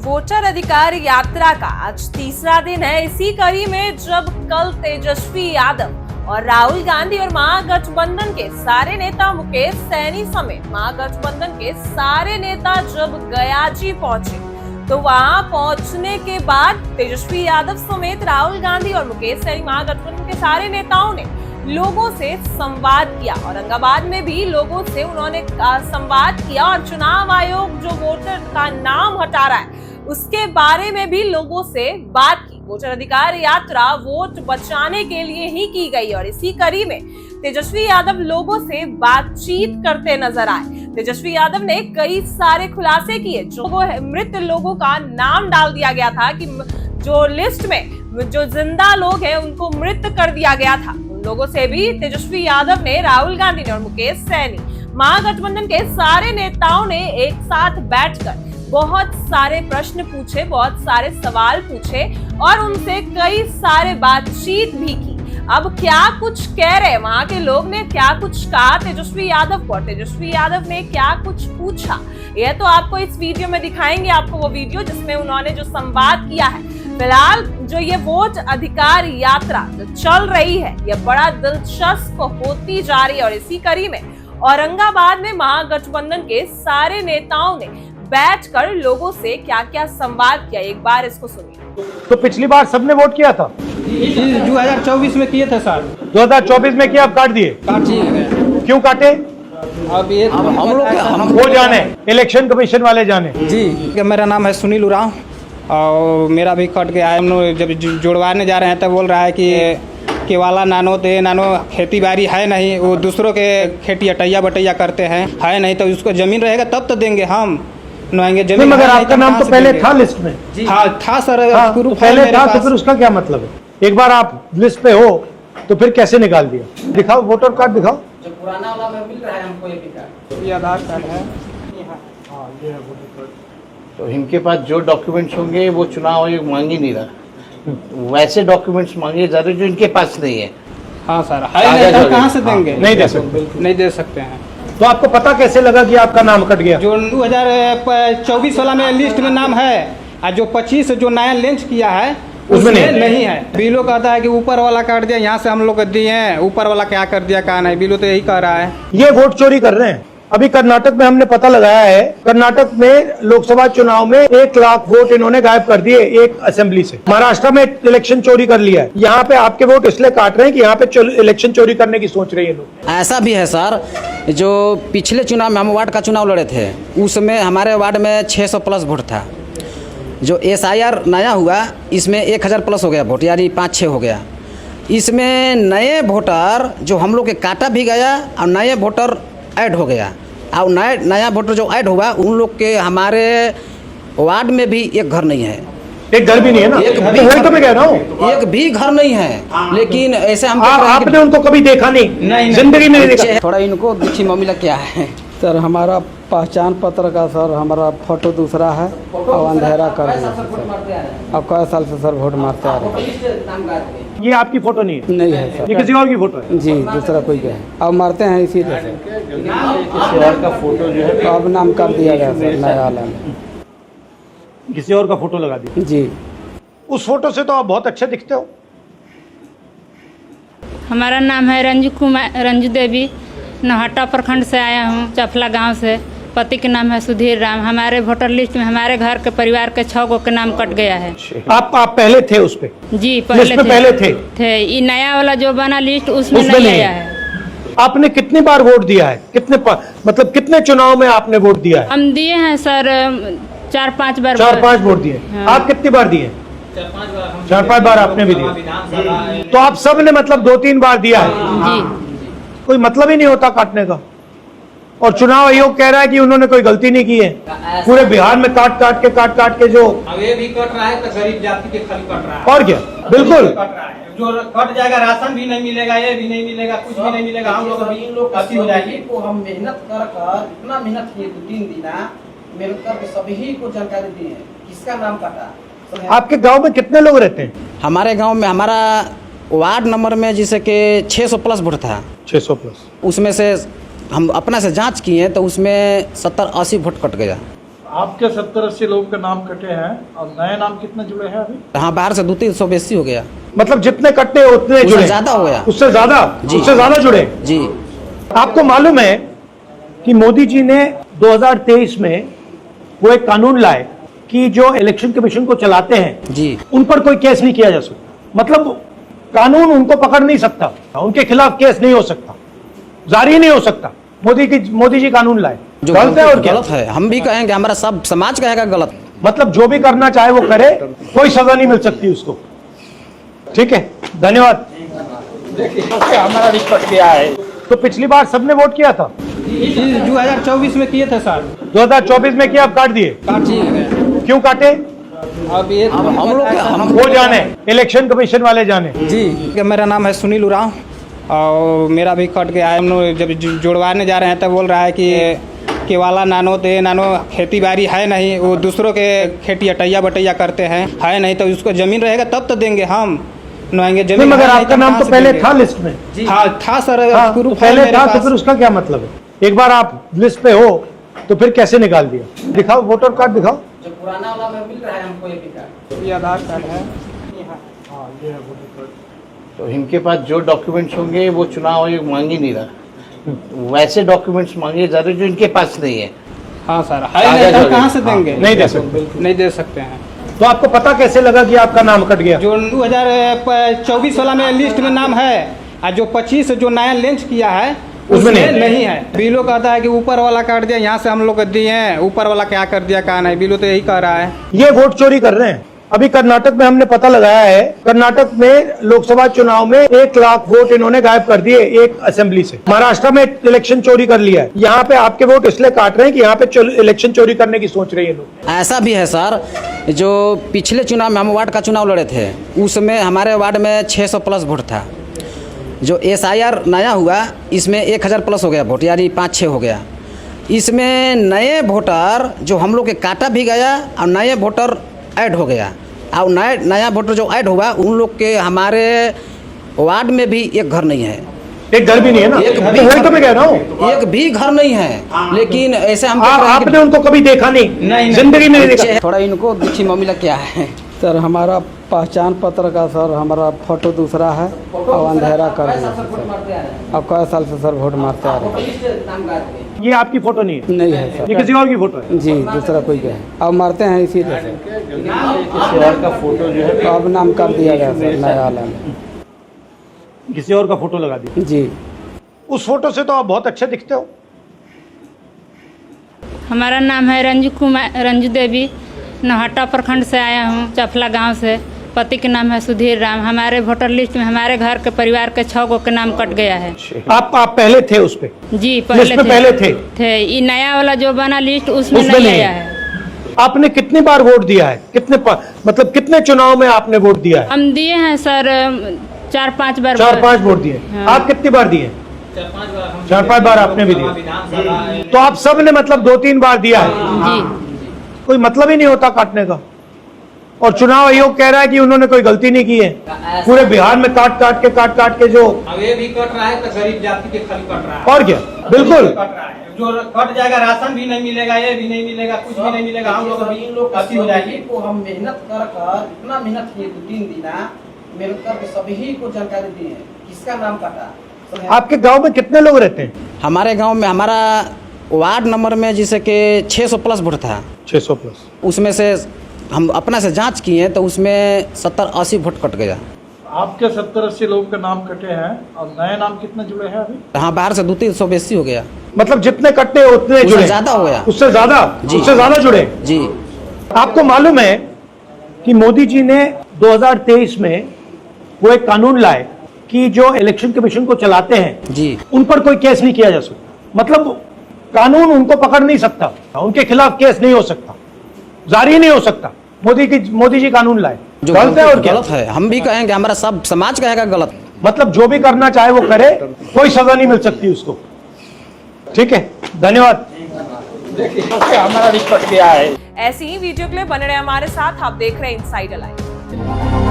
Voter अधिकार यात्रा का आज तीसरा दिन है। इसी कड़ी में जब कल तेजस्वी यादव और राहुल गांधी और महागठबंधन के सारे नेता मुकेश सहनी समेत महागठबंधन के सारे नेता जब गयाजी पहुंचे तो वहां पहुंचने के बाद तेजस्वी यादव समेत राहुल गांधी और मुकेश सहनी महागठबंधन के सारे नेताओं ने लोगों से संवाद किया। औरंगाबाद में भी लोगों से उन्होंने संवाद किया और चुनाव आयोग जो वोटर का नाम हटा रहा है उसके बारे में भी लोगों से बात की। वोटर अधिकार यात्रा वोट बचाने के लिए ही की गई और इसी कड़ी में तेजस्वी यादव लोगों से बातचीत करते नजर आए। तेजस्वी यादव ने कई सारे खुलासे किए। जो मृत लोगों का नाम डाल दिया गया था कि जो लिस्ट में जो जिंदा लोग हैं उनको मृत कर दिया गया था, उन लोगों से भी तेजस्वी यादव ने, राहुल गांधी ने और मुकेश सहनी महागठबंधन के सारे नेताओं ने एक साथ बैठकर बहुत सारे प्रश्न पूछे, बहुत सारे सवाल पूछे और उनसे कई सारे बातचीत भी की। अब क्या कुछ कह रहे वहां के लोग ने, क्या कुछ कहा तेजस्वी यादव को, तेजस्वी यादव ने क्या कुछ पूछा, यह तो आपको इस वीडियो में दिखाएंगे। आपको वो वीडियो जिसमें उन्होंने जो संवाद किया है। फिलहाल जो ये वोट अधिकार यात्रा जो चल रही है यह बड़ा दिलचस्प होती जा रही है और इसी कड़ी में औरंगाबाद में महागठबंधन के सारे नेताओं ने बैठकर लोगों से क्या क्या संवाद किया। एक बार इसको सुनिए। तो पिछली बार सबने वोट किया था? 2024 में किए थे सर। 2024 में किया, अब काट दिए? काट दिए। क्यों काटे? अब ये हम वो जाने, इलेक्शन कमीशन वाले जाने। जी, मेरा नाम है सुनील उरांव और मेरा भी कट गया है। हम लोग जब जुड़वाने जा रहे हैं तब बोल रहा है कि केवाला नानो तो नानो खेती बाड़ी है नहीं, वो दूसरों के खेती अटैया बटैया करते हैं, है नहीं तो उसको जमीन रहेगा तब तो देंगे हम नहाएंगे जमीन। मगर आपका नाम तो पहले था लिस्ट में? हाँ था सर। तो पहले था तो फिर उसका क्या मतलब है? एक बार आप लिस्ट पे हो तो फिर कैसे निकाल दिया? दिखाओ वोटर कार्ड दिखाओ। जो पुराना वाला में मिल रहा है हमको ये आधार कार्ड है। हाँ ये है वोटर कार्ड। तो इनके पास जो डॉक्यूमेंट्स होंगे वो चुनाव आयोग मांग ही नहीं रहा, वैसे डॉक्यूमेंट्स मांगे जा रहे जो इनके पास नहीं है। हाँ सर, है नहीं तो कहाँ से देंगे? नहीं दे सकते, नहीं दे सकते हैं। तो आपको पता कैसे लगा कि आपका नाम कट गया? जो 2024 वाला में लिस्ट में नाम है और जो 25 जो नया लॉन्च किया है उसमें नहीं है। बिलो कहता है कि ऊपर वाला काट दिया, यहाँ से हम लोग दिए हैं, ऊपर वाला क्या कर दिया कहा नहीं, बिलो तो यही कह रहा है। ये वोट चोरी कर रहे हैं। अभी कर्नाटक में हमने पता लगाया है, कर्नाटक में लोकसभा चुनाव में 1 लाख वोट इन्होंने गायब कर दिए एक असेंबली से। महाराष्ट्र में इलेक्शन चोरी कर लिया है। यहाँ पे आपके वोट इसलिए काट रहे हैं कि यहाँ पे इलेक्शन चोरी करने की सोच रही है लोग। ऐसा भी है सर, जो पिछले चुनाव में हम वार्ड का चुनाव लड़े थे उसमें हमारे वार्ड में 600 प्लस वोट था। जो SIR नया हुआ इसमें 1000 प्लस हो गया वोट, यानी 5-6 हो गया। इसमें नए वोटर जो हम लोग के काटा भी गया और नए वोटर ऐड हो गया और नया वोटर जो ऐड हुआ उन लोग के हमारे वार्ड में भी एक घर नहीं है। एक घर भी नहीं है ना? वही तो मैं कह रहा हूँ, एक भी घर नहीं है। लेकिन ऐसे हम आपने उनको कभी देखा नहीं, जिंदगी में नहीं देखा। थोड़ा इनको देखिए मामला क्या है सर। हमारा पहचान पत्र का सर हमारा फोटो दूसरा है और अंधेरा कर दिया सर। अब कई साल से सर वोट मारते आ रहे हैं। ये आपकी फोटो नहीं है? नहीं है सर, ये किसी और की फोटो है? जी दूसरा कोई का है। अब मारते हैं इसीलिए किसी और का फोटो जो है तो अब नाम कर दिया गया सर नया वाला में। किसी और का फोटो लगा दिया? जी। उस फोटो से तो आप बहुत अच्छे दिखते हो। हमारा नाम है रंजू देवी, नौहट्टा प्रखंड से आया हूँ, चफला गांव से। पति के नाम है सुधीर राम। हमारे वोटर लिस्ट में हमारे घर के परिवार के 6 गो के नाम कट गया है। आप पहले थे उस पे? जी पहले थे। ये नया वाला जो बना लिस्ट उसमें नहीं आया है। आपने कितनी बार वोट दिया है? मतलब कितने चुनाव में आपने वोट दिया है? हम दिए हैं सर 4-5 बार। 4-5 वोट दिए। हाँ। आप कितनी बार दिए? 4-5 बार आपने भी दिए। तो आप सब ने मतलब 2-3 बार दिया है? जी। कोई मतलब ही नहीं होता काटने का। और चुनाव आयोग कह रहा है कि उन्होंने कोई गलती नहीं की है। पूरे बिहार में काट काट के जो ये भी कट रहा है तो गरीब जाति के खाली कट रहा है। और क्या, बिल्कुल जो कट जाएगा, राशन भी नहीं मिलेगा, ये भी नहीं मिलेगा, कुछ भी नहीं मिलेगा। हम लोग भी इन लोग अच्छी हो जाएगी। को हम मेहनत कर इतना मेहनत किए 2-3 दिन मेहनत करके सभी को जानकारी दी है किसका नाम काटा। आपके गांव में कितने लोग रहते हैं? हमारे गांव में हमारा वार्ड नंबर में जैसे कि 600 प्लस वोट था। 600 प्लस। उसमें से हम अपना से जांच किए तो उसमें 70-80 वोट कट गया। आपके 70-80 लोगों के नाम कटे हैं और नए नाम कितने जुड़े हैं अभी? हाँ, बाहर से 200-300 बेसी हो गया। मतलब जितने कटने उतने उससे जुड़े, ज्यादा हो गया। उससे ज्यादा, जी। उससे ज्यादा जुड़े। जी। आपको मालूम है कि मोदी जी ने 2023 में वो एक कानून लाए कि जो इलेक्शन कमीशन को चलाते हैं जी। उन पर कोई केस नहीं किया जा सकता। मतलब कानून उनको पकड़ नहीं सकता, उनके खिलाफ केस नहीं हो सकता, जारी नहीं हो सकता। मोदी जी कानून लाए, जो गलत है और क्या? गलत है, हम भी कहेंगे, हमारा सब समाज कहेगा गलत। मतलब जो भी करना चाहे वो करे, कोई सजा नहीं मिल सकती उसको। ठीक है, धन्यवाद। हमारा भी कट गया है। तो पिछली बार सबने वोट किया था, 2024 में किए थे सर। 2024 में किया, अब काट दिए। क्यों काटे? अब ये हम लोग वो जाने, इलेक्शन कमीशन वाले जाने। जी, मेरा नाम है सुनील उरांव और मेरा भी कट गया है। हम लोग जब जुड़वाने जा रहे हैं तब बोल रहा है कि केवाला नानो तो ये नानो खेती बाड़ी है नहीं, वो दूसरों के खेती अटैया बटैया करते हैं, है नहीं तो उसको जमीन रहेगा तब तो देंगे हम नहाएंगे जमीन। मगर है नहीं आपका तो नाम कहाँ तो से पहले देंगे? था लिस्ट में। हाँ था सर, हाँ, प्रूफ तो पहले है मेरे था तो पास। फिर उसका क्या मतलब है? एक बार आप लिस्ट पे हो तो फिर कैसे निकाल दिया? दिखाओ, वोटर कार्ड दिखाओ। जो पुराना वाला में मिल रहा है हमको ये कार्ड। ये आधार कार्ड है। तो इनके पास जो डॉक्यूमेंट्स होंगे वो चुनाव आयोग मांग ही नहीं रहा। वैसे डॉक्यूमेंट्स मांगे जा रहे जो इनके पास नहीं है। हाँ सर, है नहीं तो हम कहाँ से देंगे? नहीं दे सकते। नहीं दे सकते हैं। तो आपको पता कैसे लगा कि आपका नाम कट गया? जो 2024 वाला में लिस्ट में नाम है और जो 25 जो नया लॉन्च किया है उसमें नहीं है। बिलो कहता है कि ऊपर वाला काट दिया, यहाँ से हम लोग दिए हैं, ऊपर वाला क्या कर दिया कहा नहीं, बिलो तो यही कह रहा है। ये वोट चोरी कर रहे हैं। अभी कर्नाटक में हमने पता लगाया है, कर्नाटक में लोकसभा चुनाव में 1 लाख वोट इन्होंने गायब कर दिए एक असेंबली से। महाराष्ट्र में इलेक्शन चोरी कर लिया है। यहाँ पे आपके वोट इसलिए काट रहे हैं कि यहाँ पे इलेक्शन चोरी करने की सोच रही है लोग। ऐसा भी है सर, जो पिछले चुनाव में हम वार्ड का चुनाव लड़े थे उसमें हमारे वार्ड में 600 प्लस वोट था। जो SIR नया हुआ इसमें 1000 प्लस हो गया वोट, यानी 5-6 हो गया। इसमें नए वोटर जो हम लोग के काटा भी गया और नए वोटर ऐड हो गया, और नया वोटर जो ऐड हुआ उन लोग के हमारे वार्ड में भी एक घर नहीं है। एक घर भी नहीं है ना? एक भी वही तो मैं कह रहा हूँ, एक भी घर नहीं है। लेकिन ऐसे हम आपने उनको कभी देखा नहीं, जिंदगी में नहीं देखा। थोड़ा इनको देखी मामला क्या है सर, हमारा पहचान पत्र का सर हमारा फोटो दूसरा है और अंधेरा कर दिया सर। अब कई साल से सर वोट मारते आ रहे हैं। ये आपकी फोटो नहीं है? नहीं है सर। ये किसी और की फोटो है? जी, दूसरा कोई क्या है, अब मारते हैं इसीलिए सर। किसी और का फोटो जो है तो अब नाम कर दिया गया सर नया वाला में। किसी और का फोटो लगा दिया? जी। उस फोटो से तो आप बहुत अच्छे दिखते हो। हमारा नाम है रंजू देवी, नौहट्टा प्रखंड से आया हूँ, चफला गांव से। पति के नाम है सुधीर राम। हमारे वोटर लिस्ट में हमारे घर के परिवार के 6 गो के नाम कट गया है। आप पहले थे उस पे? जी लिस्ट में पहले थे। ये नया वाला जो बना लिस्ट उसमें उसमें नहीं नहीं आया है। है। आपने कितनी बार वोट दिया है? मतलब कितने चुनाव में आपने वोट दिया है? हम दिए हैं सर 4-5 बार। 4-5 वोट दिए। हाँ। आप कितनी बार दिए? 4-5 बार आपने भी दिए। तो आप सब ने मतलब 2-3 बार दिया है। जी कोई मतलब ही नहीं होता काटने का। और चुनाव आयोग कह रहा है कि उन्होंने कोई गलती नहीं की है। पूरे बिहार में काट काट के जो अब ये भी कट रहा है तो गरीब जाति के खाली कट रहा है। और क्या, बिल्कुल कट रहा है। जो कट जाएगा राशन भी नहीं मिलेगा, ये भी नहीं मिलेगा, कुछ भी नहीं मिलेगा। हम लोग इन लोग अति हो जाएगी। को हम मेहनत कर इतना मेहनत किए 2-3 दिन मेहनत करके सभी को जानकारी दी है किसका नाम काटा। आपके गांव में कितने लोग रहते हैं? हमारे गांव में हमारा वार्ड नंबर में जैसे कि 600 प्लस वोट था। 600 प्लस। उसमें से हम अपना से जांच किए तो उसमें 70-80 वोट कट गया। आपके 70-80 लोगों के नाम कटे हैं और नए नाम कितने जुड़े हैं अभी? हाँ, बाहर से 200-300 बेसी हो गया। मतलब जितने कटने उतने उससे जुड़े? ज्यादा हो गया। उससे ज्यादा? जी। उससे ज्यादा जुड़े? जी। आपको मालूम है कि मोदी जी ने 2023 में वो एक कानून लाए कि जो इलेक्शन कमीशन को चलाते हैं जी। उन पर कोई केस नहीं किया जा सकता। मतलब कानून उनको पकड़ नहीं सकता, उनके खिलाफ केस नहीं हो सकता, जारी नहीं हो सकता। मोदी जी कानून लाए, जो गलत है और क्या? गलत है, हम भी कहेंगे, हमारा सब समाज कहेगा गलत। मतलब जो भी करना चाहे वो करे, कोई सजा नहीं मिल सकती उसको। ठीक है, धन्यवाद। हमारा भी कट गया है। ऐसी ही वीडियो के लिए बने रहे हमारे साथ। आप देख रहे हैं इनसाइड लाइव।